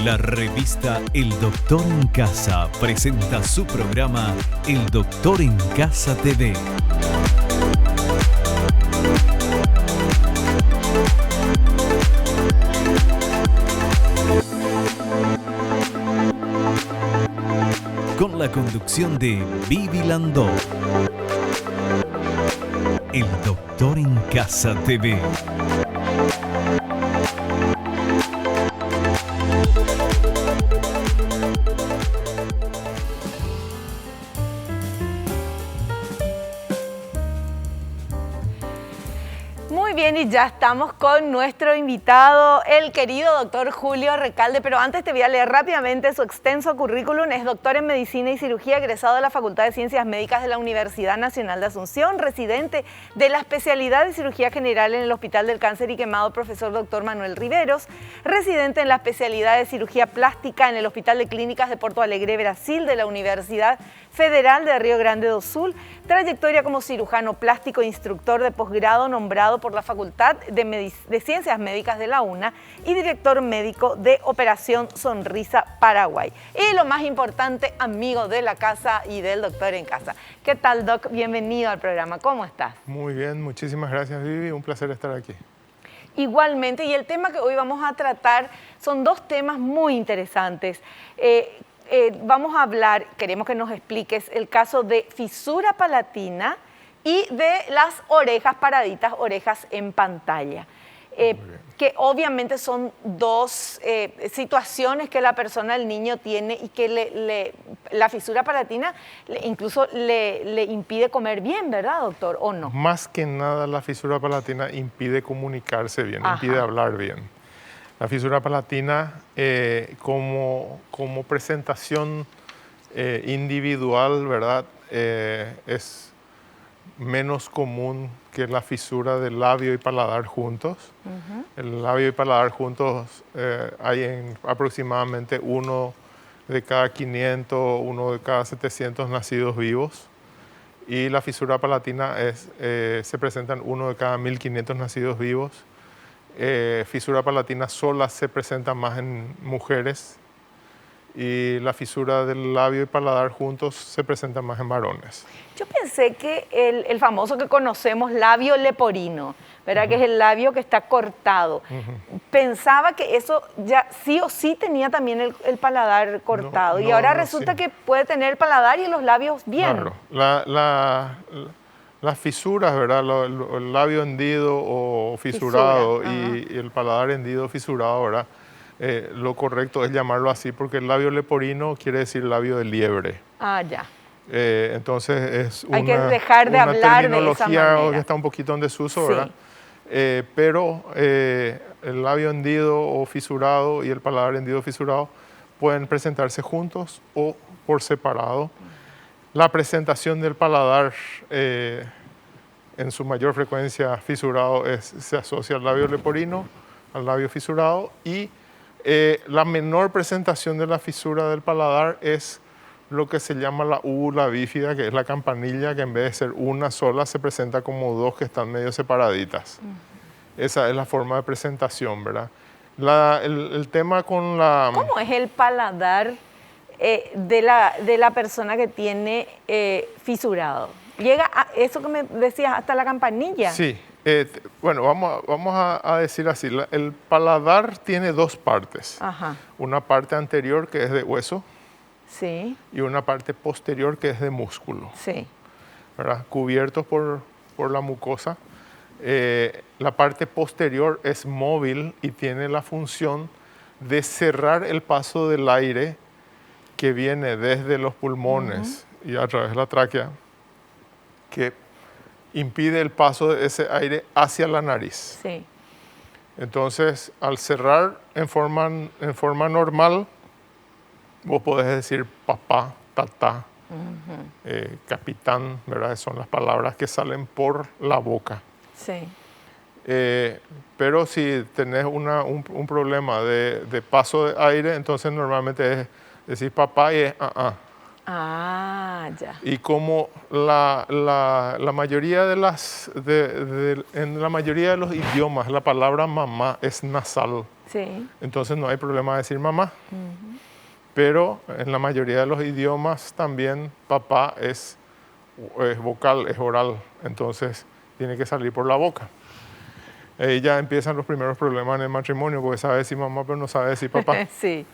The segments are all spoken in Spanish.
La revista El Doctor en Casa presenta su programa El Doctor en Casa TV. Con la conducción de Vivi Landó. El Doctor en Casa TV. Muy bien, y ya estamos con nuestro invitado, el querido doctor Julio Recalde, pero antes te voy a leer rápidamente su extenso currículum. Es doctor en Medicina y Cirugía, egresado de la Facultad de Ciencias Médicas de la Universidad Nacional de Asunción, residente de la especialidad de Cirugía General en el Hospital del Cáncer y Quemado, profesor doctor Manuel Riveros, residente en la especialidad de Cirugía Plástica en el Hospital de Clínicas de Porto Alegre, Brasil, de la Universidad Federal de Río Grande do Sul, trayectoria como cirujano plástico e instructor de posgrado nombrado por la Facultad de Ciencias Médicas de la UNA y director médico de Operación Sonrisa Paraguay. Y lo más importante, amigo de la casa y del doctor en casa. ¿Qué tal, Doc? Bienvenido al programa. ¿Cómo estás? Muy bien, muchísimas gracias, Vivi. Un placer estar aquí. Igualmente, y el tema que hoy vamos a tratar son dos temas muy interesantes. Vamos a hablar, queremos que nos expliques el caso de fisura palatina y de las orejas paraditas, orejas en pantalla. Que obviamente son dos situaciones que la persona, el niño tiene y que la fisura palatina incluso le impide comer bien, ¿verdad, doctor? ¿O no? Más que nada la fisura palatina impide comunicarse bien, Ajá. impide hablar bien. La fisura palatina como presentación individual, ¿verdad? Es menos común que la fisura del labio y paladar juntos. El labio y paladar juntos hay en aproximadamente 1 de cada 500, 1 de cada 700 nacidos vivos. Y la fisura palatina se presenta en 1 de cada 1500 nacidos vivos. Fisura palatina sola se presenta más en mujeres y la fisura del labio y paladar juntos se presenta más en varones. Yo pensé que el famoso que conocemos, labio leporino, ¿verdad? Que es el labio que está cortado. Pensaba que eso ya sí o sí tenía también el paladar cortado. Y ahora resulta que puede tener el paladar y los labios bien. Claro, las fisuras, ¿verdad? El labio hendido o fisurado y el paladar hendido o fisurado, ¿verdad? Lo correcto es llamarlo así porque el labio leporino quiere decir labio de liebre. Ah, ya. Entonces es hay que dejar de hablar de esa manera. Que está un poquito en desuso, ¿verdad? Pero el labio hendido o fisurado y el paladar hendido o fisurado pueden presentarse juntos o por separado. La presentación del paladar en su mayor frecuencia fisurado se asocia al labio leporino, al labio fisurado, y la menor presentación de la fisura del paladar es lo que se llama la úvula bífida, que es la campanilla, que en vez de ser una sola se presenta como dos que están medio separaditas. Esa es la forma de presentación, ¿verdad? El tema con la... ¿Cómo es el paladar de la persona que tiene fisurado? ¿Llega a eso que me decías hasta la campanilla? Sí. Bueno, vamos a decir así. El paladar tiene dos partes. Ajá. Una parte anterior que es de hueso. Sí. Y una parte posterior que es de músculo. Sí. ¿Verdad? Cubiertos por la mucosa. La parte posterior es móvil y tiene la función de cerrar el paso del aire que viene desde los pulmones y a través de la tráquea, que impide el paso de ese aire hacia la nariz. Sí. Entonces, al cerrar en forma normal, vos podés decir papá, tatá, capitán, ¿verdad? Son las palabras que salen por la boca. Sí. Pero si tenés un problema de paso de aire, entonces normalmente es decir papá y es Ah, ya. Y como la mayoría en la mayoría de los idiomas la palabra mamá es nasal, Sí. entonces no hay problema de decir mamá. Pero en la mayoría de los idiomas también papá es vocal, es oral, entonces tiene que salir por la boca. Ahí ya empiezan los primeros problemas en el matrimonio, porque sabe decir mamá pero no sabe decir papá. Sí.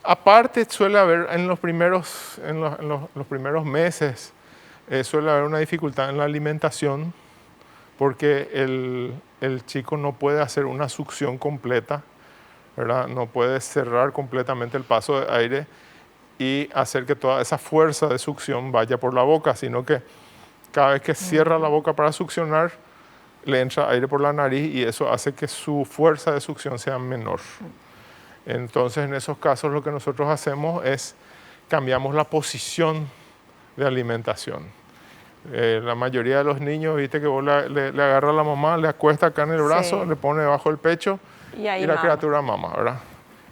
Aparte suele haber en los primeros meses, suele haber una dificultad en la alimentación porque el chico no puede hacer una succión completa, ¿verdad? No puede cerrar completamente el paso de aire y hacer que toda esa fuerza de succión vaya por la boca, sino que cada vez que cierra la boca para succionar, le entra aire por la nariz y eso hace que su fuerza de succión sea menor. Entonces, en esos casos lo que nosotros hacemos es cambiamos la posición de alimentación. La mayoría de los niños, viste que vos le agarra a la mamá, le acuesta acá en el brazo, Sí. le pone debajo del pecho Y ahí la mama. criatura mama, ¿verdad?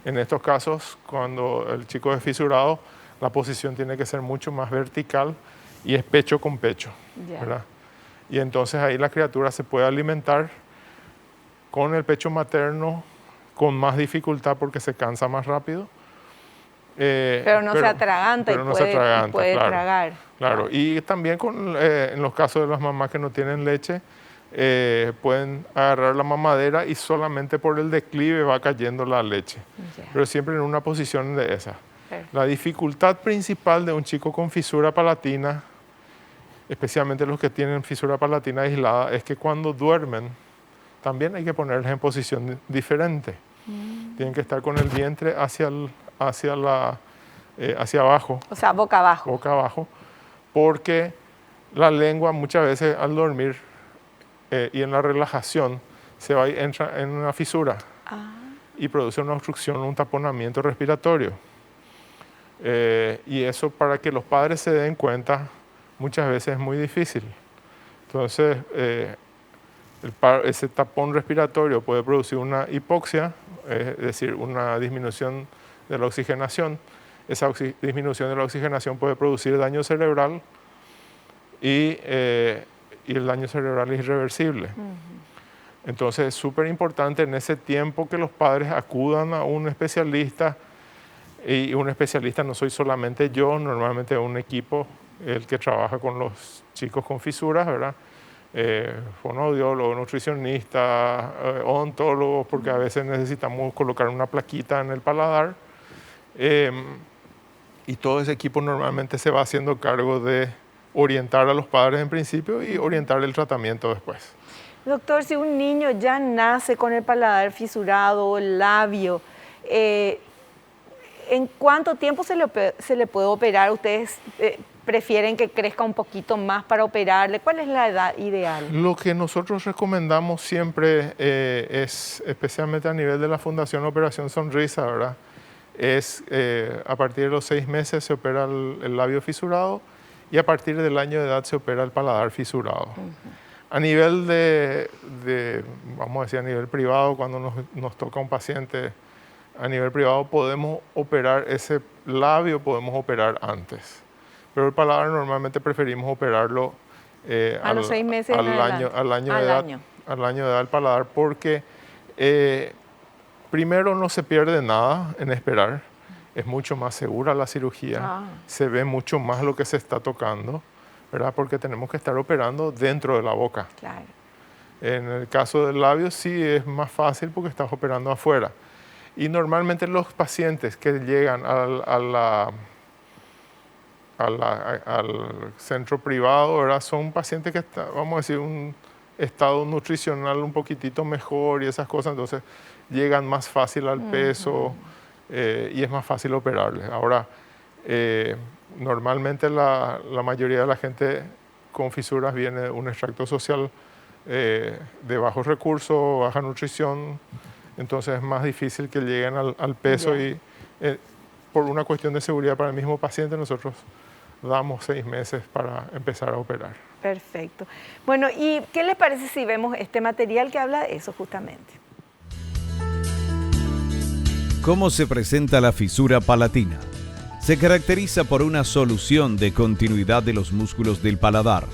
En estos casos, cuando el chico es fisurado, la posición tiene que ser mucho más vertical y es pecho con pecho, Ya. ¿verdad? Y entonces ahí la criatura se puede alimentar con el pecho materno con más dificultad porque se cansa más rápido. Pero no se atraganta pero y no se atraganta, puede claro, tragar. Claro, y también en los casos de las mamás que no tienen leche, pueden agarrar la mamadera y solamente por el declive va cayendo la leche, Ya. pero siempre en una posición de esa. Perfecto. La dificultad principal de un chico con fisura palatina, especialmente los que tienen fisura palatina aislada, es que cuando duermen también hay que ponerles en posición diferente. Tienen que estar con el vientre hacia abajo, O sea, boca abajo. boca abajo, porque la lengua muchas veces al dormir y en la relajación se va y entra en una fisura y produce una obstrucción, un taponamiento respiratorio. Y eso, para que los padres se den cuenta, muchas veces es muy difícil. Entonces, ese tapón respiratorio puede producir una hipoxia, es decir, una disminución de la oxigenación. Esa disminución de la oxigenación puede producir daño cerebral y el daño cerebral es irreversible. Entonces es súper importante en ese tiempo que los padres acudan a un especialista, y un especialista no soy solamente yo, normalmente es un equipo el que trabaja con los chicos con fisuras, ¿verdad? Fonoaudiólogo, nutricionista, odontólogos, porque a veces necesitamos colocar una plaquita en el paladar. Y todo ese equipo normalmente se va haciendo cargo de orientar a los padres en principio y orientar el tratamiento después. Doctor, si un niño ya nace con el paladar fisurado o el labio, ¿en cuánto tiempo se le puede operar? ¿Ustedes prefieren que crezca un poquito más para operarle? ¿Cuál es la edad ideal? Lo que nosotros recomendamos siempre es, especialmente a nivel de la Fundación Operación Sonrisa, ¿verdad? Es a partir de los 6 meses se opera el labio fisurado y a partir del año de edad se opera el paladar fisurado. A nivel vamos a decir, a nivel privado, cuando nos toca un paciente a nivel privado, podemos operar ese labio, podemos operar antes. Pero el paladar normalmente preferimos operarlo a los 6 meses al año de edad el paladar, porque primero no se pierde nada en esperar, es mucho más segura la cirugía, se ve mucho más lo que se está tocando, ¿verdad? Porque tenemos que estar operando dentro de la boca. Claro. En el caso del labio sí es más fácil porque estás operando afuera. Y normalmente los pacientes que llegan al centro privado, ¿verdad? Son pacientes que están, vamos a decir, un estado nutricional un poquitito mejor y esas cosas, entonces llegan más fácil al peso y es más fácil operarles. Ahora, normalmente la mayoría de la gente con fisuras viene de un extracto social de bajos recursos, baja nutrición, entonces es más difícil que lleguen al peso y por una cuestión de seguridad para el mismo paciente nosotros damos 6 meses para empezar a operar. Perfecto. Bueno, ¿y qué les parece si vemos este material que habla de eso justamente? ¿Cómo se presenta la fisura palatina? Se caracteriza por una solución de continuidad de los músculos del paladar.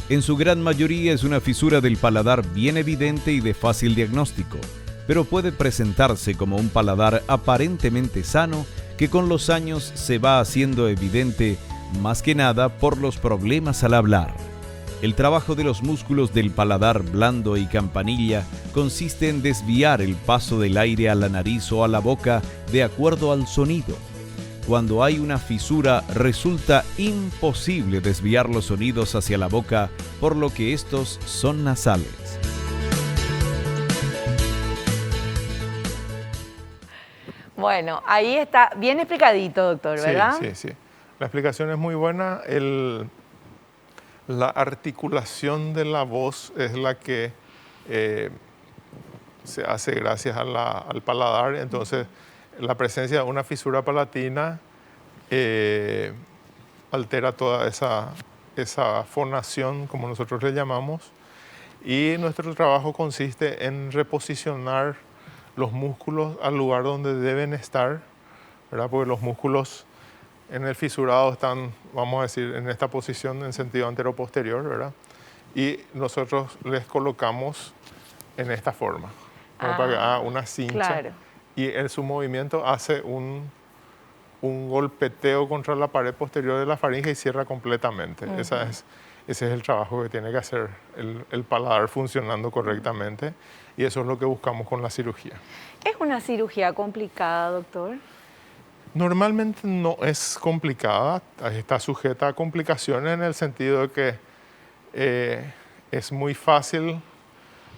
En su gran mayoría es una fisura del paladar bien evidente y de fácil diagnóstico, pero puede presentarse como un paladar aparentemente sano que con los años se va haciendo evidente más que nada por los problemas al hablar. El trabajo de los músculos del paladar blando y campanilla consiste en desviar el paso del aire a la nariz o a la boca de acuerdo al sonido. Cuando hay una fisura, resulta imposible desviar los sonidos hacia la boca, por lo que estos son nasales. Bueno, ahí está bien explicadito, doctor, ¿verdad? Sí. La explicación es muy buena. La articulación de la voz es la que se hace gracias al paladar. Entonces, la presencia de una fisura palatina altera toda esa fonación, como nosotros le llamamos. Y nuestro trabajo consiste en reposicionar los músculos al lugar donde deben estar, ¿verdad? Porque los músculos en el fisurado están, vamos a decir, en esta posición en sentido anteroposterior, ¿verdad? Y nosotros les colocamos en esta forma, como para que haga una cincha. Claro. Y en su movimiento hace un golpeteo contra la pared posterior de la faringe y cierra completamente. Ese es el trabajo que tiene que hacer el paladar funcionando correctamente, y eso es lo que buscamos con la cirugía. ¿Es una cirugía complicada, doctor? Normalmente no es complicada, está sujeta a complicaciones en el sentido de que es muy fácil,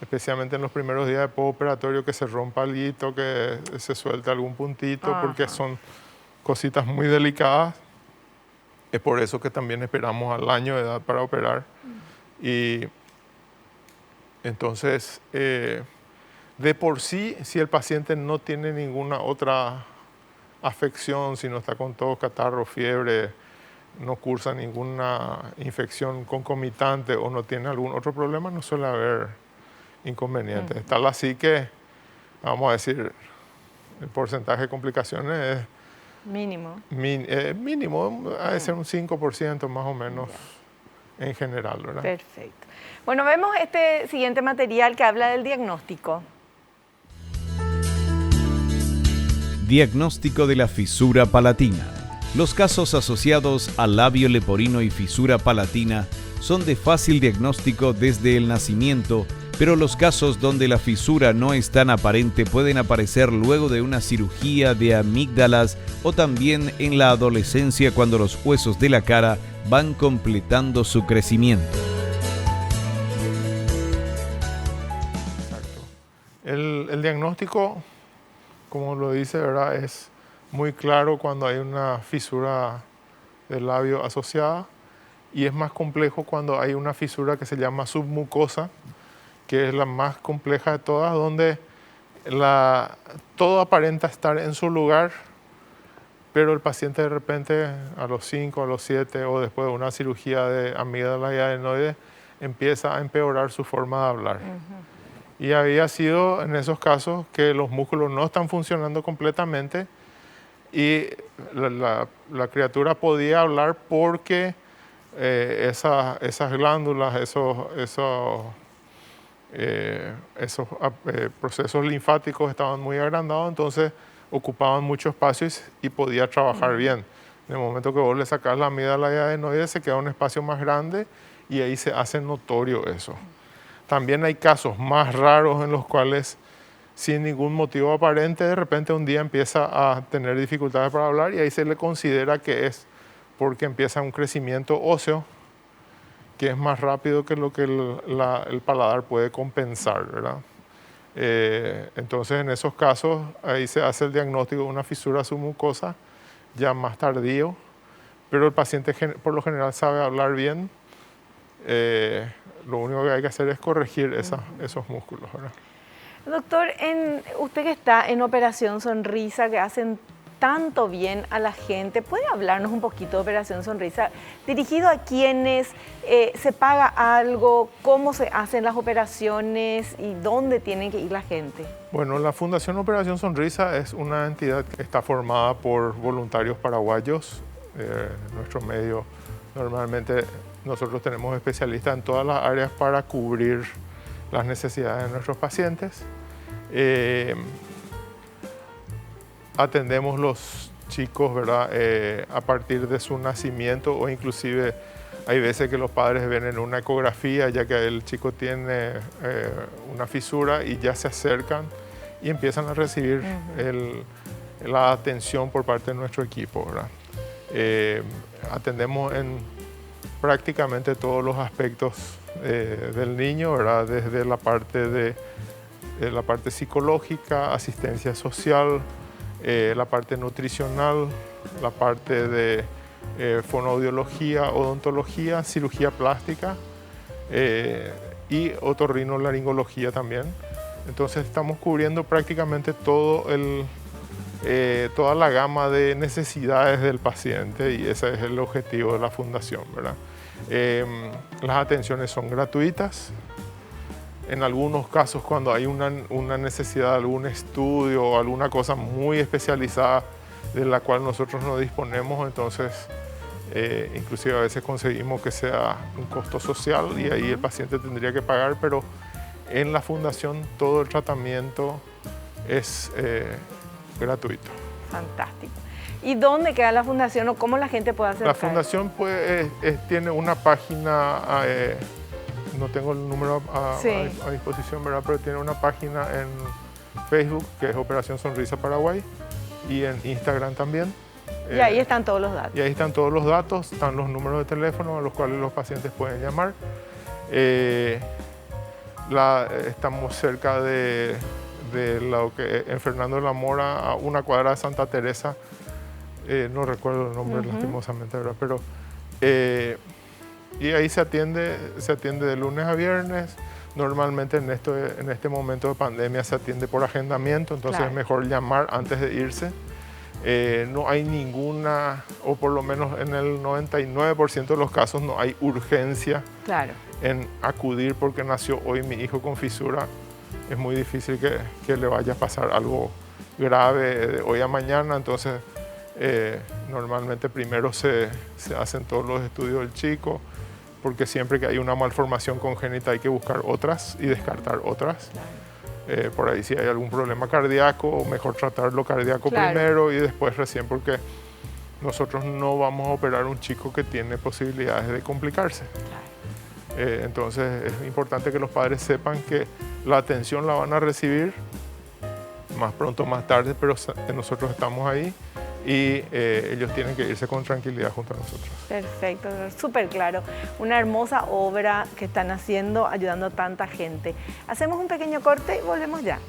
especialmente en los primeros días de postoperatorio, que se rompa algo, que se suelte algún puntito, porque son cositas muy delicadas. Es por eso que también esperamos al año de edad para operar. Y entonces, de por sí, si el paciente no tiene ninguna otra afección, si no está con tos, catarro, fiebre, no cursa ninguna infección concomitante o no tiene algún otro problema, no suele haber inconvenientes. Tal así que, vamos a decir, el porcentaje de complicaciones es mínimo. Mínimo, ha de ser un 5% más o menos en general, ¿verdad? Perfecto. Bueno, vemos este siguiente material que habla del diagnóstico. Diagnóstico de la fisura palatina. Los casos asociados al labio leporino y fisura palatina son de fácil diagnóstico desde el nacimiento, pero los casos donde la fisura no es tan aparente pueden aparecer luego de una cirugía de amígdalas o también en la adolescencia cuando los huesos de la cara van completando su crecimiento. Exacto. El diagnóstico, como lo dice, ¿verdad?, es muy claro cuando hay una fisura del labio asociada, y es más complejo cuando hay una fisura que se llama submucosa, que es la más compleja de todas, donde todo aparenta estar en su lugar, pero el paciente de repente a los 5, a los 7 o después de una cirugía de amígdala y adenoides empieza a empeorar su forma de hablar. Y había sido en esos casos que los músculos no están funcionando completamente y la criatura podía hablar porque esas glándulas, esos procesos linfáticos estaban muy agrandados, entonces ocupaban mucho espacio y podía trabajar bien. En el momento que vos le sacás la amígdala y adenoides, se queda un espacio más grande y ahí se hace notorio eso. También hay casos más raros en los cuales, sin ningún motivo aparente, de repente un día empieza a tener dificultades para hablar y ahí se le considera que es porque empieza un crecimiento óseo que es más rápido que lo que el paladar puede compensar, ¿verdad? Entonces, en esos casos, ahí se hace el diagnóstico de una fisura submucosa ya más tardío, pero el paciente por lo general sabe hablar bien. Lo único que hay que hacer es corregir esos músculos, ¿verdad? Doctor, usted que está en Operación Sonrisa, que hacen tanto bien a la gente, ¿puede hablarnos un poquito de Operación Sonrisa? ¿Dirigido a quiénes? ¿Se paga algo? ¿Cómo se hacen las operaciones? ¿Y dónde tiene que ir la gente? Bueno, la Fundación Operación Sonrisa es una entidad que está formada por voluntarios paraguayos Nuestro medio, normalmente nosotros tenemos especialistas en todas las áreas para cubrir las necesidades de nuestros pacientes. Atendemos los chicos, ¿verdad? A partir de su nacimiento, o inclusive hay veces que los padres ven en una ecografía ya que el chico tiene una fisura y ya se acercan y empiezan a recibir la atención por parte de nuestro equipo, ¿verdad? Atendemos en prácticamente todos los aspectos del niño, ¿verdad? Desde la parte la parte psicológica, asistencia social, la parte nutricional, la parte de fonoaudiología, odontología, cirugía plástica y otorrinolaringología también. Entonces estamos cubriendo prácticamente toda la gama de necesidades del paciente, y ese es el objetivo de la fundación, ¿verdad? Las atenciones son gratuitas. En algunos casos, cuando hay una necesidad de algún estudio o alguna cosa muy especializada de la cual nosotros no disponemos, entonces inclusive a veces conseguimos que sea un costo social y ahí el paciente tendría que pagar, pero en la fundación todo el tratamiento es gratuito. Fantástico. ¿Y dónde queda la fundación o cómo la gente puede acercar? La fundación tiene una página, no tengo el número a disposición, ¿verdad? Pero tiene una página en Facebook que es Operación Sonrisa Paraguay, y en Instagram también. Y ahí están todos los datos. Y ahí están todos los datos, están los números de teléfono a los cuales los pacientes pueden llamar. Estamos cerca de lo que en Fernando de la Mora, a una cuadra de Santa Teresa. No recuerdo el nombre lastimosamente, ¿verdad? Pero y ahí se atiende de lunes a viernes. Normalmente en este momento de pandemia se atiende por agendamiento, entonces es mejor llamar antes de irse. No hay ninguna, o por lo menos en el 99% de los casos, no hay urgencia en acudir porque nació hoy mi hijo con fisura. Es muy difícil que le vaya a pasar algo grave de hoy a mañana, entonces normalmente primero se hacen todos los estudios del chico, porque siempre que hay una malformación congénita hay que buscar otras y descartar otras. Por ahí si hay algún problema cardíaco, mejor tratar lo cardíaco primero y después recién, porque nosotros no vamos a operar un chico que tiene posibilidades de complicarse. Entonces es importante que los padres sepan que la atención la van a recibir más pronto, más tarde, pero nosotros estamos ahí y ellos tienen que irse con tranquilidad junto a nosotros. Perfecto, súper claro. Una hermosa obra que están haciendo, ayudando a tanta gente. Hacemos un pequeño corte y volvemos ya.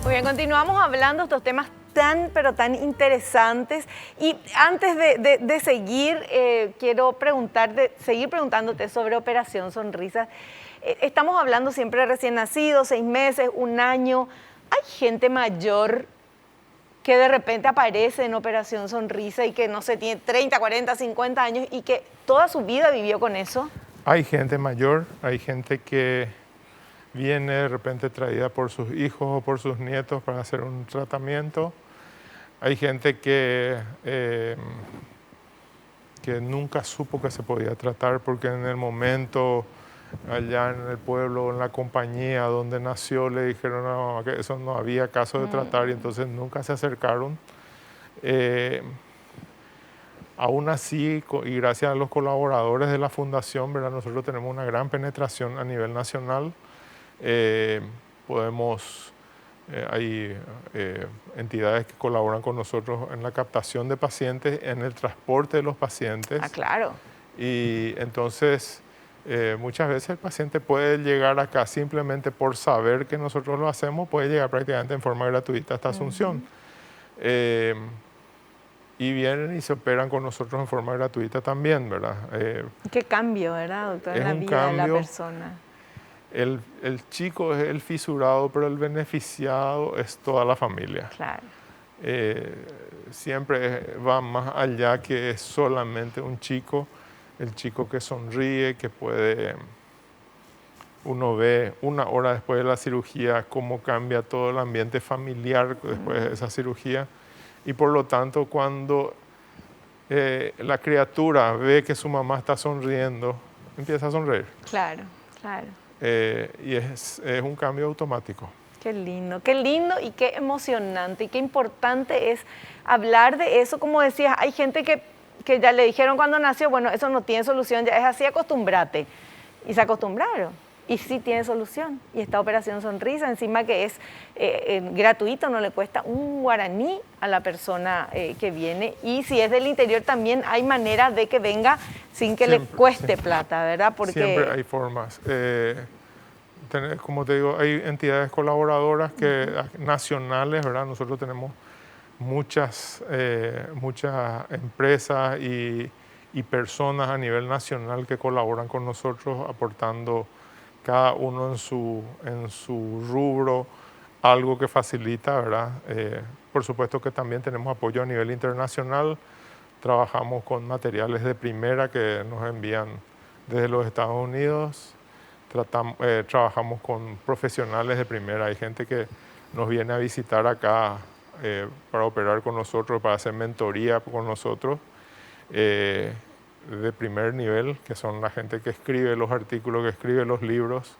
Muy bien, continuamos hablando de estos temas pero tan interesantes. Y antes de seguir, quiero seguir preguntándote sobre Operación Sonrisa. Estamos hablando siempre de recién nacidos, 6 meses, 1 año. ¿Hay gente mayor que de repente aparece en Operación Sonrisa y que, no sé, tiene 30, 40, 50 años y que toda su vida vivió con eso? Hay gente mayor, hay gente que viene de repente traída por sus hijos o por sus nietos para hacer un tratamiento. Hay gente que nunca supo que se podía tratar porque en el momento, allá en el pueblo, en la compañía donde nació, le dijeron no, que eso no había caso de tratar y entonces nunca se acercaron. Aún así, y gracias a los colaboradores de la Fundación, ¿verdad? Nosotros tenemos una gran penetración a nivel nacional. Hay entidades que colaboran con nosotros en la captación de pacientes, en el transporte de los pacientes. Ah, claro. Y entonces, muchas veces el paciente puede llegar acá simplemente por saber que nosotros lo hacemos, puede llegar prácticamente en forma gratuita hasta Asunción. y vienen y se operan con nosotros en forma gratuita también, ¿verdad? Qué cambio, ¿verdad, doctor? En la vida de la persona. El chico es el fisurado, pero el beneficiado es toda la familia. Claro. Siempre va más allá que es solamente un chico, el chico que sonríe, que puede... Uno ve 1 hora después de la cirugía cómo cambia todo el ambiente familiar después de esa cirugía. Y por lo tanto, cuando la criatura ve que su mamá está sonriendo, empieza a sonreír. Claro, claro. Y es un cambio automático. Qué lindo y qué emocionante y qué importante es hablar de eso. Como decías, hay gente que ya le dijeron cuando nació, bueno, eso no tiene solución, ya es así, acostúmbrate. Y se acostumbraron. Y sí tiene solución. Y esta operación sonrisa, encima que es gratuito, no le cuesta un guaraní a la persona que viene. Y si es del interior también hay manera de que venga sin que le cueste plata, ¿verdad? Porque siempre hay formas. Como te digo, hay entidades colaboradoras nacionales, ¿verdad? Nosotros tenemos muchas empresas y personas a nivel nacional que colaboran con nosotros aportando cada uno en su rubro algo que facilita, ¿verdad? Por supuesto que también tenemos apoyo a nivel internacional. Trabajamos con materiales de primera que nos envían desde los Estados Unidos. Trabajamos con profesionales de primera. Hay gente que nos viene a visitar acá para operar con nosotros, para hacer mentoría con nosotros, de primer nivel, que son la gente que escribe los artículos, que escribe los libros.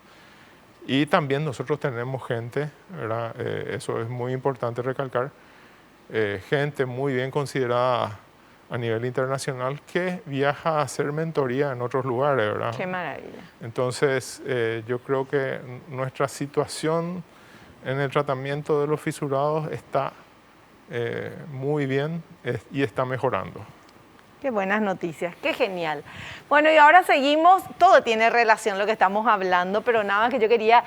Y también nosotros tenemos gente, ¿verdad? Eso es muy importante recalcar, gente muy bien considerada a nivel internacional que viaja a hacer mentoría en otros lugares, ¿verdad? Qué maravilla. Entonces, yo creo que nuestra situación en el tratamiento de los fisurados está muy bien y está mejorando. Qué buenas noticias, qué genial. Bueno, y ahora seguimos, todo tiene relación lo que estamos hablando, pero nada más que yo quería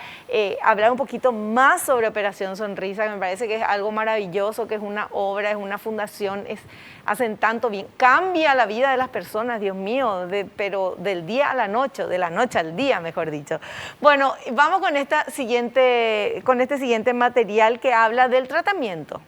hablar un poquito más sobre Operación Sonrisa, que me parece que es algo maravilloso, que es una obra, es una fundación, hacen tanto bien, cambia la vida de las personas, Dios mío, pero del día a la noche, de la noche al día, mejor dicho. Bueno, vamos con este siguiente material que habla del tratamiento.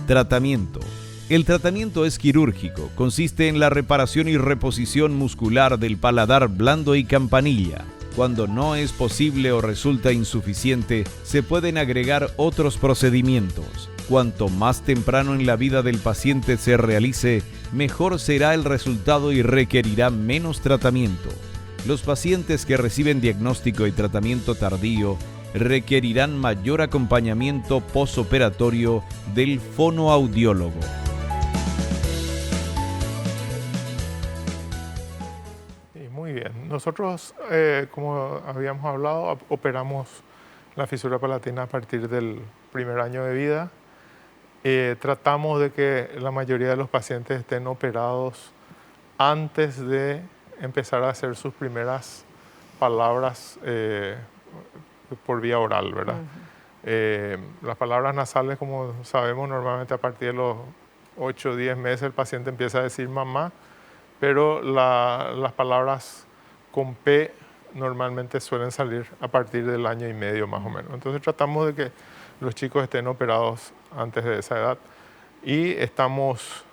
Tratamiento. El tratamiento es quirúrgico, consiste en la reparación y reposición muscular del paladar blando y campanilla. Cuando no es posible o resulta insuficiente, se pueden agregar otros procedimientos. Cuanto más temprano en la vida del paciente se realice, mejor será el resultado y requerirá menos tratamiento. Los pacientes que reciben diagnóstico y tratamiento tardío requerirán mayor acompañamiento posoperatorio del fonoaudiólogo. Muy bien. Nosotros, como habíamos hablado, operamos la fisura palatina a partir del primer año de vida. Tratamos de que la mayoría de los pacientes estén operados antes de empezar a hacer sus primeras palabras por vía oral, ¿verdad? Las palabras nasales, como sabemos, normalmente a partir de los 8 o 10 meses el paciente empieza a decir mamá, pero las palabras con P normalmente suelen salir a partir del año y medio más o menos. Entonces tratamos de que los chicos estén operados antes de esa edad y estamos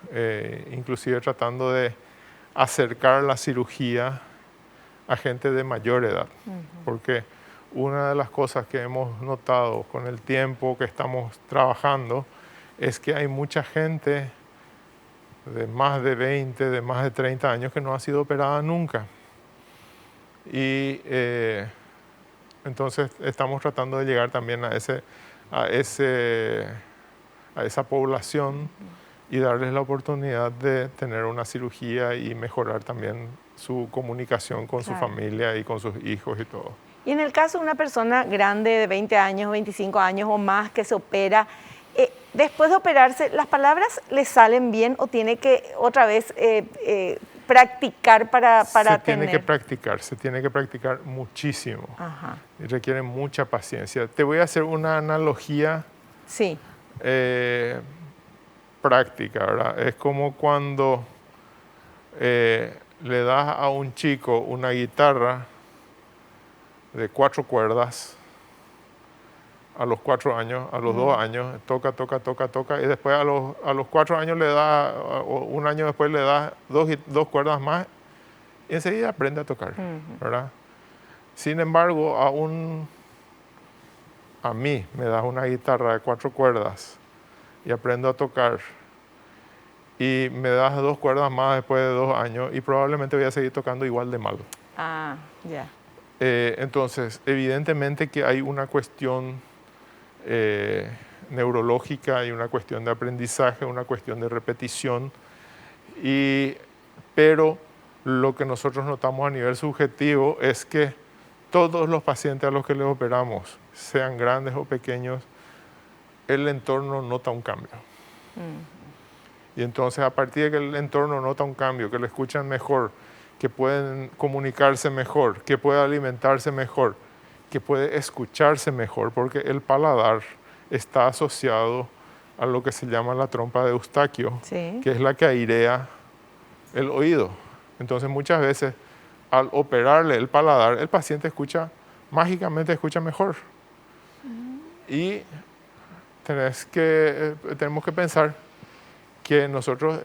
inclusive tratando de acercar la cirugía a gente de mayor edad, porque una de las cosas que hemos notado con el tiempo que estamos trabajando es que hay mucha gente de más de 20, de más de 30 años que no ha sido operada nunca. Y entonces estamos tratando de llegar también a esa población y darles la oportunidad de tener una cirugía y mejorar también su comunicación con su familia y con sus hijos y todo. Y en el caso de una persona grande de 20 años, 25 años o más que se opera, después de operarse, ¿las palabras le salen bien o tiene que otra vez practicar para tener? Se tiene que practicar muchísimo. Ajá. Y requiere mucha paciencia. Te voy a hacer una analogía. Sí. práctica, ¿verdad? Es como cuando le das a un chico una guitarra de 4 cuerdas a los 4 años, a los 2 años, toca, y después a los 4 años le das, o un año después le das dos cuerdas más, y enseguida aprende a tocar, ¿verdad? Sin embargo, a mí me das una guitarra de 4 cuerdas y aprendo a tocar, y me das 2 cuerdas más después de 2 años, y probablemente voy a seguir tocando igual de mal. Ah, ya. Entonces, evidentemente que hay una cuestión neurológica y una cuestión de aprendizaje, una cuestión de repetición, pero lo que nosotros notamos a nivel subjetivo es que todos los pacientes a los que les operamos, sean grandes o pequeños, el entorno nota un cambio. Y entonces, a partir de que el entorno nota un cambio, que le escuchan mejor, que pueden comunicarse mejor, que puede alimentarse mejor, que puede escucharse mejor, porque el paladar está asociado a lo que se llama la trompa de Eustaquio, Sí. que es la que airea el oído. Entonces, muchas veces, al operarle el paladar, el paciente mágicamente escucha mejor. Y tenemos que pensar que nosotros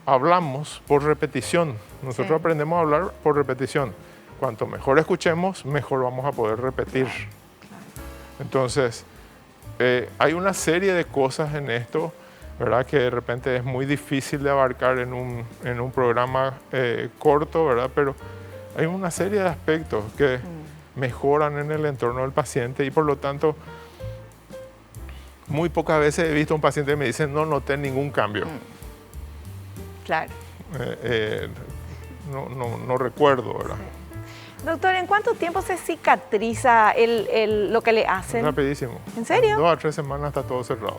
hablamos por repetición. Nosotros aprendemos a hablar por repetición. Cuanto mejor escuchemos, mejor vamos a poder repetir. Entonces, hay una serie de cosas en esto, ¿verdad? Que de repente es muy difícil de abarcar en un programa corto, ¿verdad? Pero hay una serie de aspectos que mejoran en el entorno del paciente, y por lo tanto, muy pocas veces he visto a un paciente que me dice no noté ningún cambio. Claro. No recuerdo, ¿verdad? Doctor, ¿en cuánto tiempo se cicatriza lo que le hacen? Rapidísimo. ¿En serio? En 2 a 3 semanas está todo cerrado.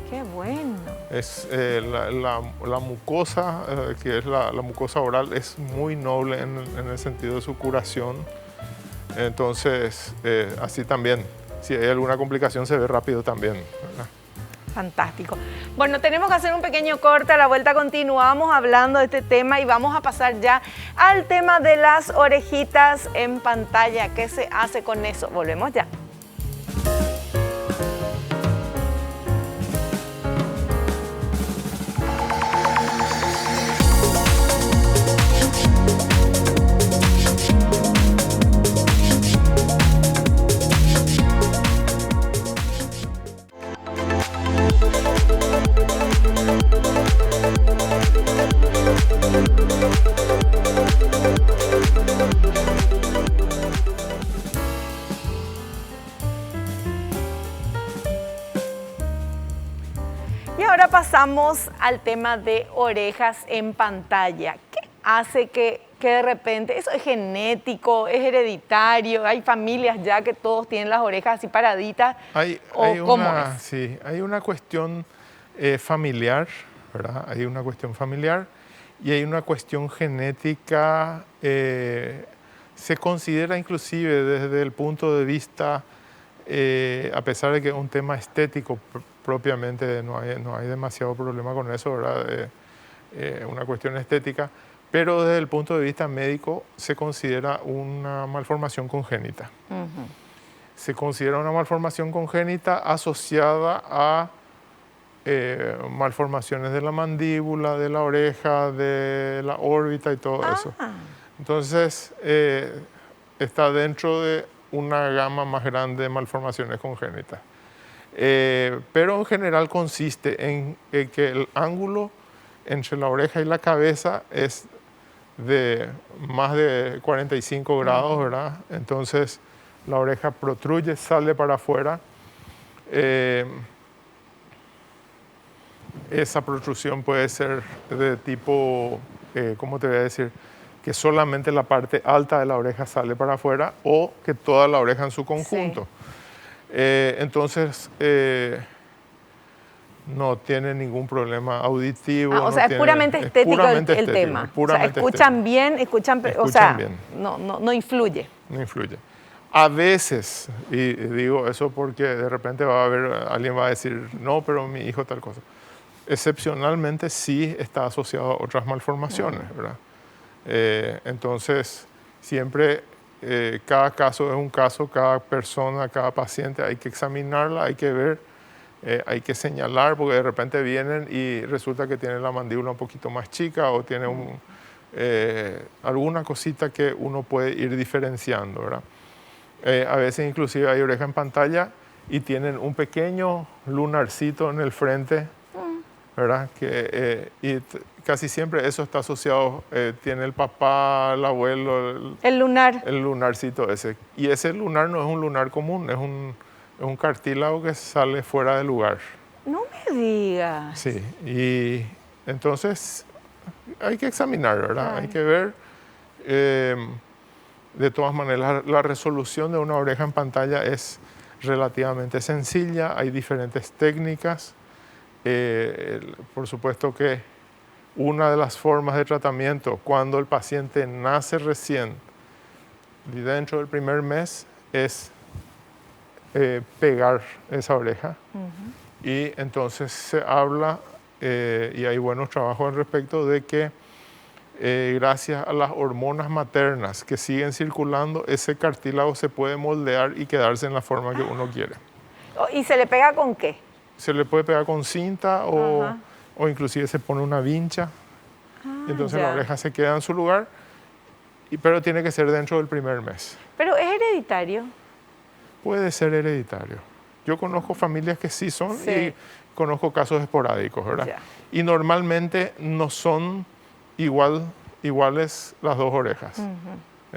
Qué bueno. Es, la mucosa, que es la mucosa oral, es muy noble en el sentido de su curación. Entonces, así también, si hay alguna complicación se ve rápido también, ¿verdad? Fantástico. Bueno, tenemos que hacer un pequeño corte. A la vuelta continuamos hablando de este tema y vamos a pasar ya al tema de las orejitas en pantalla. ¿Qué se hace con eso? Volvemos ya. Y ahora pasamos al tema de orejas en pantalla. ¿Qué hace que de repente, eso es genético, es hereditario? Hay familias ya que todos tienen las orejas así paraditas. ¿Cómo es? Sí, hay una cuestión familiar, ¿verdad? Hay una cuestión familiar y hay una cuestión genética. Se considera inclusive desde el punto de vista, a pesar de que es un tema estético propiamente, no hay demasiado problema con eso, ¿verdad? Una cuestión estética, pero desde el punto de vista médico se considera una malformación congénita. Se considera una malformación congénita asociada a malformaciones de la mandíbula, de la oreja, de la órbita y todo eso. Entonces, está dentro de una gama más grande de malformaciones congénitas. Pero en general consiste en que el ángulo entre la oreja y la cabeza es de más de 45 grados, ¿verdad? Entonces, la oreja protruye, sale para afuera. Esa protrusión puede ser de tipo, ¿cómo te voy a decir? Que solamente la parte alta de la oreja sale para afuera, o que toda la oreja en su conjunto. Sí. Entonces, no tiene ningún problema auditivo. O sea, es puramente estético el tema. O sea, escuchan bien, escuchan bien. No influye. No influye. A veces, y digo eso porque de repente alguien va a decir, no, pero mi hijo tal cosa. excepcionalmente sí está asociado a otras malformaciones, ¿verdad? Entonces, siempre cada caso es un caso, cada persona, cada paciente hay que examinarla, hay que ver, hay que señalar, porque de repente vienen y resulta que tienen la mandíbula un poquito más chica o tiene alguna cosita que uno puede ir diferenciando, ¿verdad? A veces inclusive hay oreja en pantalla y tienen un pequeño lunarcito en el frente, ¿verdad? Casi siempre eso está asociado, tiene el papá, el abuelo, El lunar. el lunarcito ese. Y ese lunar no es un lunar común, es un cartílago que sale fuera de lugar. No me digas. Sí, y entonces hay que examinar, ¿verdad? Ay. Hay que ver. De todas maneras, la resolución de una oreja en pantalla es relativamente sencilla, hay diferentes técnicas. Por supuesto que una de las formas de tratamiento cuando el paciente nace recién y dentro del primer mes es pegar esa oreja. Y entonces se habla, y hay buenos trabajos al respecto, de que gracias a las hormonas maternas que siguen circulando, ese cartílago se puede moldear y quedarse en la forma que uno quiere. ¿Y se le pega con qué? Se le puede pegar con cinta o inclusive se pone una vincha. Entonces la oreja se queda en su lugar, pero tiene que ser dentro del primer mes. ¿Pero es hereditario? Puede ser hereditario. Yo conozco familias que sí son y conozco casos esporádicos, ¿verdad? Ya. Y normalmente no son iguales las dos orejas.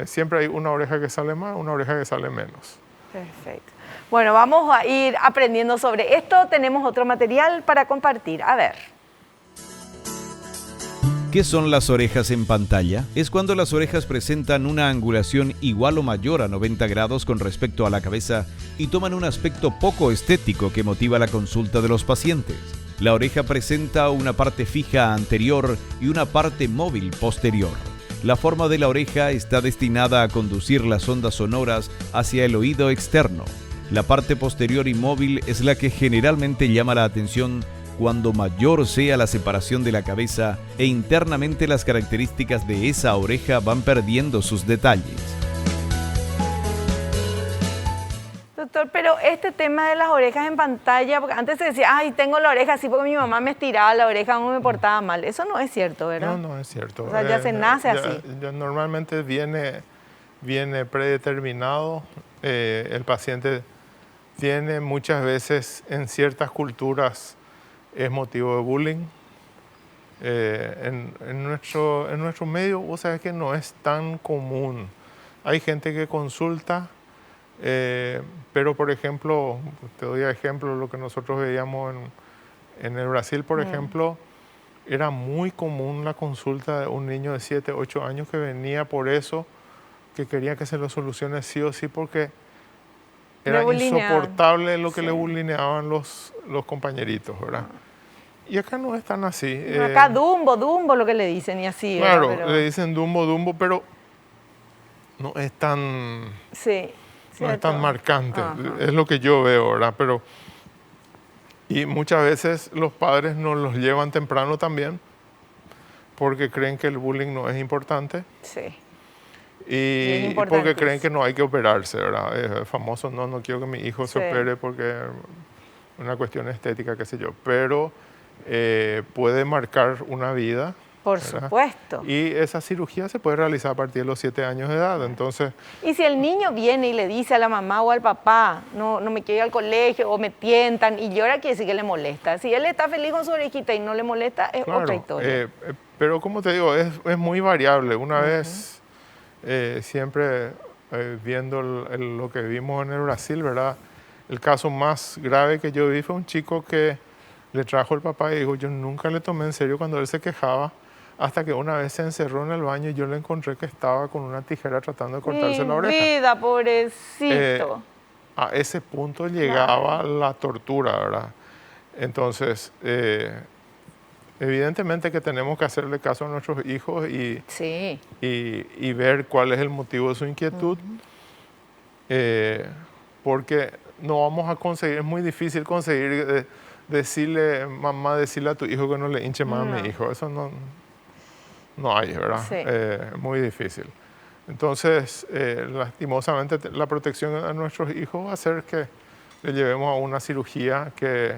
Siempre hay una oreja que sale más, una oreja que sale menos. Perfecto. Bueno, vamos a ir aprendiendo sobre esto. Tenemos otro material para compartir. A ver. ¿Qué son las orejas en pantalla? Es cuando las orejas presentan una angulación igual o mayor a 90 grados con respecto a la cabeza y toman un aspecto poco estético que motiva la consulta de los pacientes. La oreja presenta una parte fija anterior y una parte móvil posterior. La forma de la oreja está destinada a conducir las ondas sonoras hacia el oído externo. La parte posterior y móvil es la que generalmente llama la atención cuando mayor sea la separación de la cabeza e internamente las características de esa oreja van perdiendo sus detalles. Doctor, pero este tema de las orejas en pantalla, porque antes se decía, ay, tengo la oreja así porque mi mamá me estiraba la oreja o me portaba mal. Eso no es cierto, ¿verdad? No es cierto. O sea, ya se nace así. Normalmente viene predeterminado. El paciente tiene muchas veces en ciertas culturas es motivo de bullying. En nuestro medio, vos sabés que no es tan común. Hay gente que consulta, pero por ejemplo, te doy ejemplo, lo que nosotros veíamos en el Brasil, por ejemplo, era muy común la consulta de un niño de 7, 8 años que venía por eso, que quería que se lo solucione sí o sí, porque era insoportable lo que le bulineaban los compañeritos, ¿verdad? Y acá no es tan así. Acá Dumbo, lo que le dicen y así. Claro, pero... le dicen Dumbo, pero no es tan, no es tan marcante. Es lo que yo veo, ¿verdad? Y muchas veces los padres nos los llevan temprano también porque creen que el bullying no es importante. Sí. Y porque creen que no hay que operarse, ¿verdad? Es famoso, no quiero que mi hijo se opere porque es una cuestión estética, qué sé yo. Pero puede marcar una vida. Por ¿verdad? Supuesto. Y esa cirugía se puede realizar a partir de los 7 años de edad, entonces... Y si el niño viene y le dice a la mamá o al papá, no me quiero ir al colegio o me tientan y llora, quiere decir que le molesta. Si él está feliz con su orejita y no le molesta, es otra historia. Pero como te digo, es muy variable. Una vez... siempre viendo lo que vimos en el Brasil, ¿verdad? El caso más grave que yo vi fue un chico que le trajo el papá y dijo, yo nunca le tomé en serio cuando él se quejaba, hasta que una vez se encerró en el baño y yo le encontré que estaba con una tijera tratando de cortarse la oreja. Vida, pobrecito. A ese punto llegaba la tortura, ¿verdad? Entonces... evidentemente que tenemos que hacerle caso a nuestros hijos y ver cuál es el motivo de su inquietud, porque no vamos a conseguir, es muy difícil conseguir decirle a tu hijo que no le hinche más a mi hijo. Eso no hay, ¿verdad? Sí. Muy difícil. Entonces, lastimosamente, la protección a nuestros hijos va a hacer que le llevemos a una cirugía que,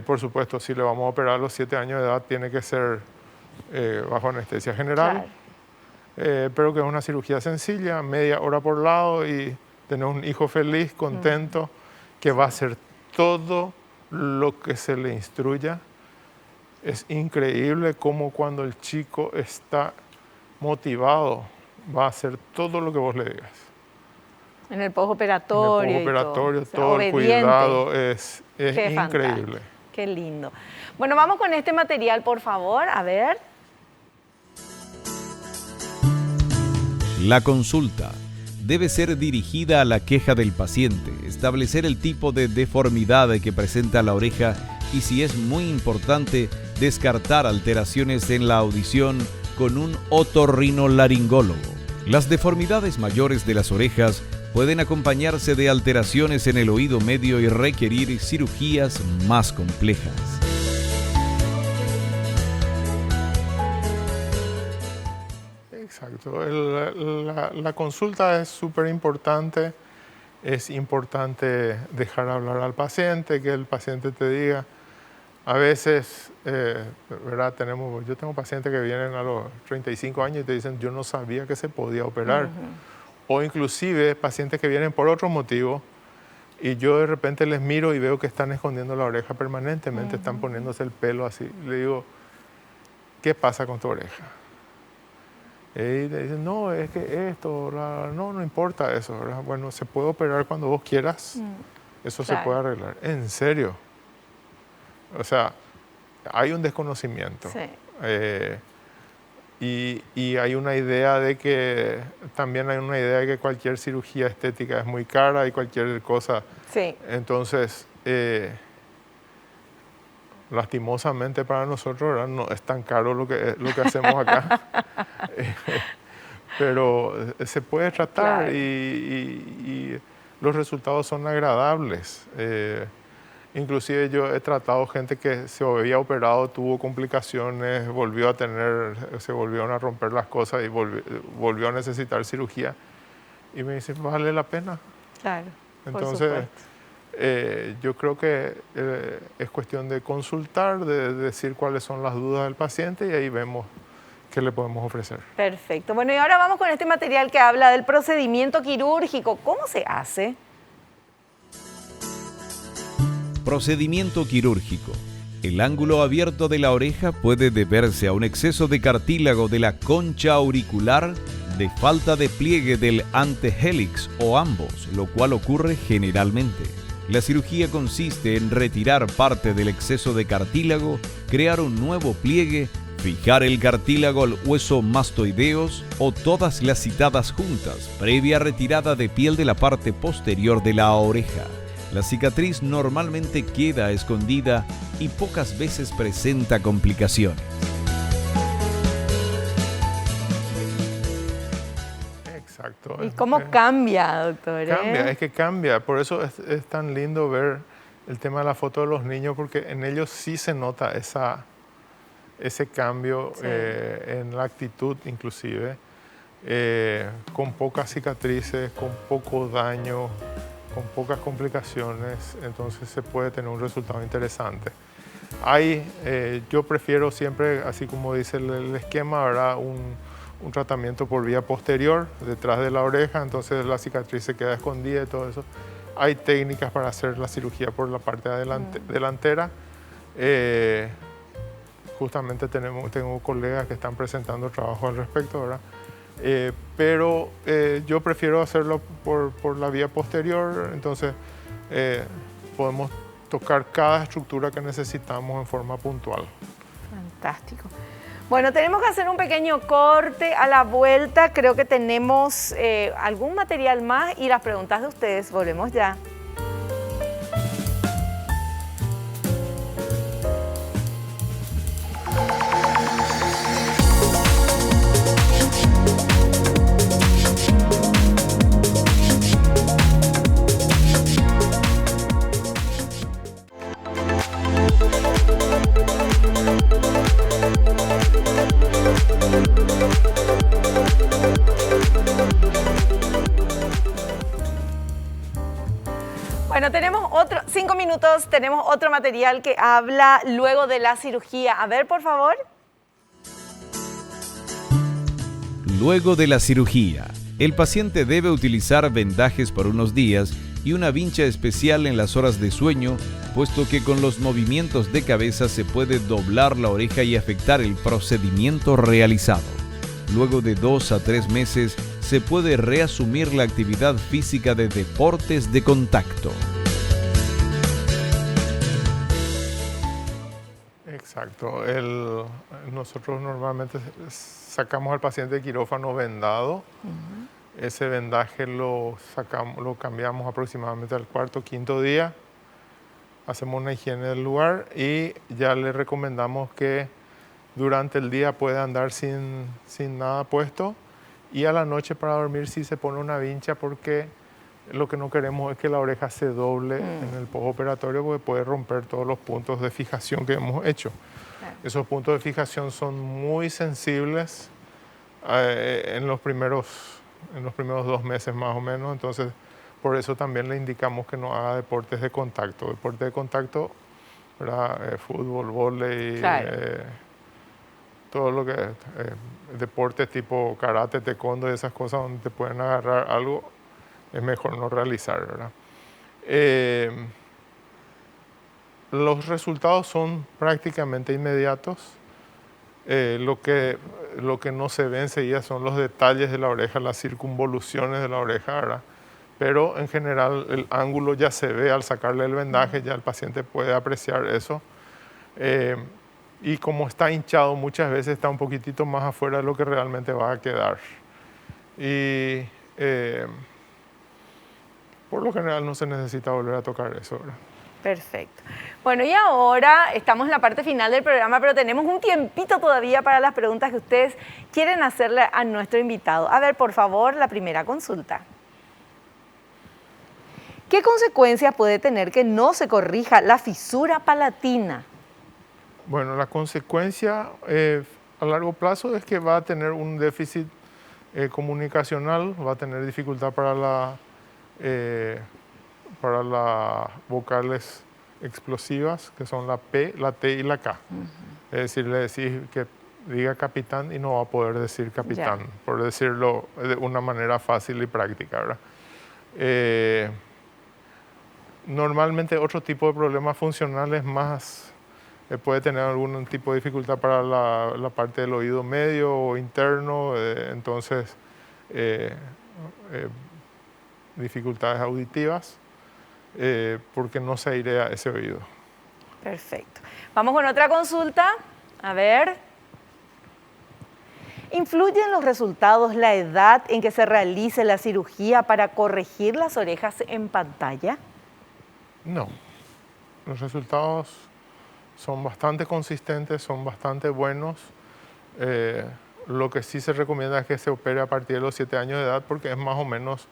por supuesto, si le vamos a operar a los 7 años de edad, tiene que ser bajo anestesia general, pero que es una cirugía sencilla, media hora por lado, y tener un hijo feliz, contento, que va a hacer todo lo que se le instruya. Es increíble cómo cuando el chico está motivado, va a hacer todo lo que vos le digas. En el postoperatorio. En el postoperatorio, o sea, todo el obediente. cuidado es increíble. Fantástico. Qué lindo. Bueno, vamos con este material, por favor. A ver. La consulta debe ser dirigida a la queja del paciente, establecer el tipo de deformidad que presenta la oreja y, si es muy importante, descartar alteraciones en la audición con un otorrinolaringólogo. Las deformidades mayores de las orejas pueden acompañarse de alteraciones en el oído medio y requerir cirugías más complejas. Exacto. La consulta es súper importante. Es importante dejar hablar al paciente, que el paciente te diga. A veces, ¿verdad? Yo tengo pacientes que vienen a los 35 años y te dicen, yo no sabía que se podía operar. O inclusive pacientes que vienen por otro motivo y yo de repente les miro y veo que están escondiendo la oreja permanentemente, están poniéndose el pelo así. Le digo, ¿qué pasa con tu oreja? Y te dicen, no, es que esto, no importa eso, ¿verdad? Bueno, se puede operar cuando vos quieras, eso se puede arreglar. ¿En serio? O sea, hay un desconocimiento. Y hay una idea de que, también hay una idea de que cualquier cirugía estética es muy cara y cualquier cosa. Entonces, lastimosamente para nosotros, ¿verdad? No es tan caro lo que hacemos acá. Pero se puede tratar y los resultados son agradables. Inclusive yo he tratado gente que se había operado, tuvo complicaciones, se volvieron a romper las cosas y volvió a necesitar cirugía. Y me dicen, vale la pena. Claro. Entonces, yo creo que es cuestión de consultar, de decir cuáles son las dudas del paciente y ahí vemos qué le podemos ofrecer. Perfecto. Bueno, y ahora vamos con este material que habla del procedimiento quirúrgico. ¿Cómo se hace? Procedimiento quirúrgico. El ángulo abierto de la oreja puede deberse a un exceso de cartílago de la concha auricular, de falta de pliegue del antehélix o ambos, lo cual ocurre generalmente. La cirugía consiste en retirar parte del exceso de cartílago, crear un nuevo pliegue, fijar el cartílago al hueso mastoideos o todas las citadas juntas, previa retirada de piel de la parte posterior de la oreja. La cicatriz normalmente queda escondida y pocas veces presenta complicaciones. Exacto. ¿Y cómo cambia, doctor? Cambia, es que cambia. Por eso es tan lindo ver el tema de la foto de los niños, porque en ellos sí se nota ese cambio en la actitud inclusive, con pocas cicatrices, con poco daño, con pocas complicaciones, entonces se puede tener un resultado interesante. Yo prefiero siempre, así como dice el esquema, ¿verdad? Un tratamiento por vía posterior, detrás de la oreja, entonces la cicatriz se queda escondida y todo eso. Hay técnicas para hacer la cirugía por la parte delantera. Justamente tengo colegas que están presentando trabajo al respecto, ¿verdad? Pero yo prefiero hacerlo por la vía posterior, entonces podemos tocar cada estructura que necesitamos en forma puntual. Fantástico. Bueno, tenemos que hacer un pequeño corte. A la vuelta creo que tenemos algún material más y las preguntas de ustedes. Volvemos ya. Bueno, tenemos 5 minutos, tenemos otro material que habla luego de la cirugía. A ver, por favor. Luego de la cirugía, el paciente debe utilizar vendajes por unos días y una vincha especial en las horas de sueño, puesto que con los movimientos de cabeza se puede doblar la oreja y afectar el procedimiento realizado. Luego de 2 a 3 meses, se puede reasumir la actividad física de deportes de contacto. Exacto. Nosotros normalmente sacamos al paciente de quirófano vendado. Ese vendaje lo cambiamos aproximadamente al cuarto o quinto día. Hacemos una higiene del lugar y ya le recomendamos que durante el día puede andar sin nada puesto, y a la noche para dormir sí se pone una vincha, porque lo que no queremos es que la oreja se doble en el postoperatorio, porque puede romper todos los puntos de fijación que hemos hecho. Esos puntos de fijación son muy sensibles en los primeros 2 meses más o menos. Entonces, por eso también le indicamos que no haga deportes de contacto. Deportes de contacto, ¿verdad? Fútbol, vóley, todo lo que deportes tipo karate, taekwondo y esas cosas donde te pueden agarrar algo, es mejor no realizar, ¿verdad? Los resultados son prácticamente inmediatos. Lo que no se ve enseguida son los detalles de la oreja, las circunvoluciones de la oreja, ¿verdad? Pero en general el ángulo ya se ve al sacarle el vendaje, ya el paciente puede apreciar eso. Y como está hinchado, muchas veces está un poquitito más afuera de lo que realmente va a quedar. Y por lo general no se necesita volver a tocar eso, ¿verdad? Perfecto. Bueno, y ahora estamos en la parte final del programa, pero tenemos un tiempito todavía para las preguntas que ustedes quieren hacerle a nuestro invitado. A ver, por favor, la primera consulta. ¿Qué consecuencias puede tener que no se corrija la fisura palatina? Bueno, la consecuencia a largo plazo es que va a tener un déficit comunicacional, va a tener dificultad para las vocales explosivas, que son la P, la T y la K. Es decir, le decís que diga capitán y no va a poder decir capitán, por decirlo de una manera fácil y práctica, ¿verdad? Normalmente otro tipo de problemas funcionales más puede tener algún tipo de dificultad para la parte del oído medio o interno, entonces dificultades auditivas, porque no se airea ese oído. Perfecto. Vamos con otra consulta. A ver. ¿Influyen los resultados la edad en que se realice la cirugía para corregir las orejas en pantalla? No. Los resultados son bastante consistentes, son bastante buenos. Lo que sí se recomienda es que se opere a partir de los 7 años de edad, porque es más o menos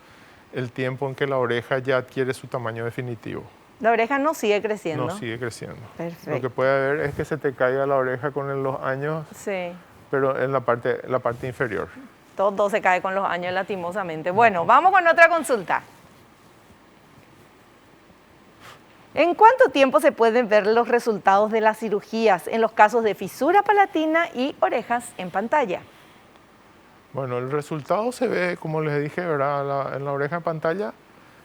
el tiempo en que la oreja ya adquiere su tamaño definitivo. ¿La oreja no sigue creciendo? No sigue creciendo. Perfecto. Lo que puede haber es que se te caiga la oreja con los años, sí, pero en la parte inferior. Todo se cae con los años, lastimosamente. Bueno, vamos con otra consulta. ¿En cuánto tiempo se pueden ver los resultados de las cirugías en los casos de fisura palatina y orejas en pantalla? Bueno, el resultado se ve, como les dije, ¿verdad? En la oreja en pantalla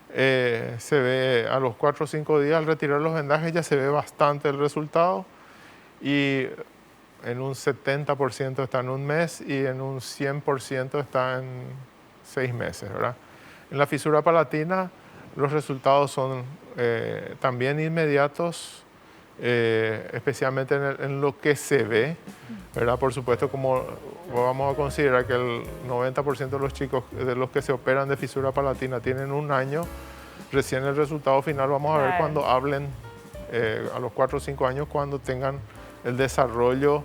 se ve a los 4 o 5 días. Al retirar los vendajes ya se ve bastante el resultado, y en un 70% está en un mes y en un 100% está en 6 meses, ¿verdad? En la fisura palatina los resultados son también inmediatos, especialmente en lo que se ve, ¿verdad? Por supuesto, como vamos a considerar que el 90% de los chicos de los que se operan de fisura palatina tienen 1 año, recién el resultado final vamos a ver cuando hablen a los 4 o 5 años, cuando tengan el desarrollo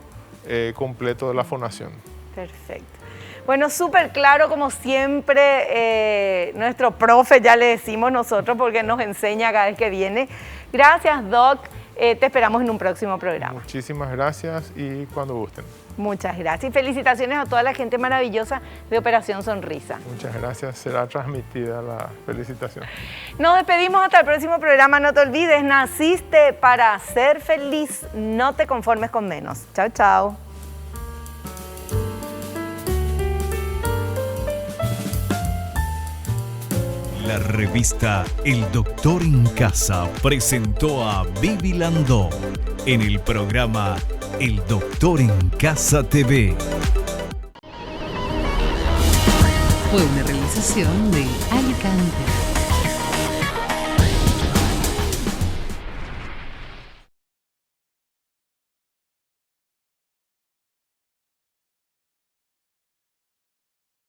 completo de la fonación. Perfecto. Bueno, súper claro, como siempre, nuestro profe, ya le decimos nosotros, porque nos enseña cada vez que viene. Gracias, Doc. Te esperamos en un próximo programa. Muchísimas gracias y cuando gusten. Muchas gracias y felicitaciones a toda la gente maravillosa de Operación Sonrisa. Muchas gracias, será transmitida la felicitación. Nos despedimos hasta el próximo programa. No te olvides, naciste para ser feliz, no te conformes con menos. Chao, chao. La revista El Doctor en Casa presentó a Vivi Landó en el programa El Doctor en Casa TV. Fue una realización de Alicante.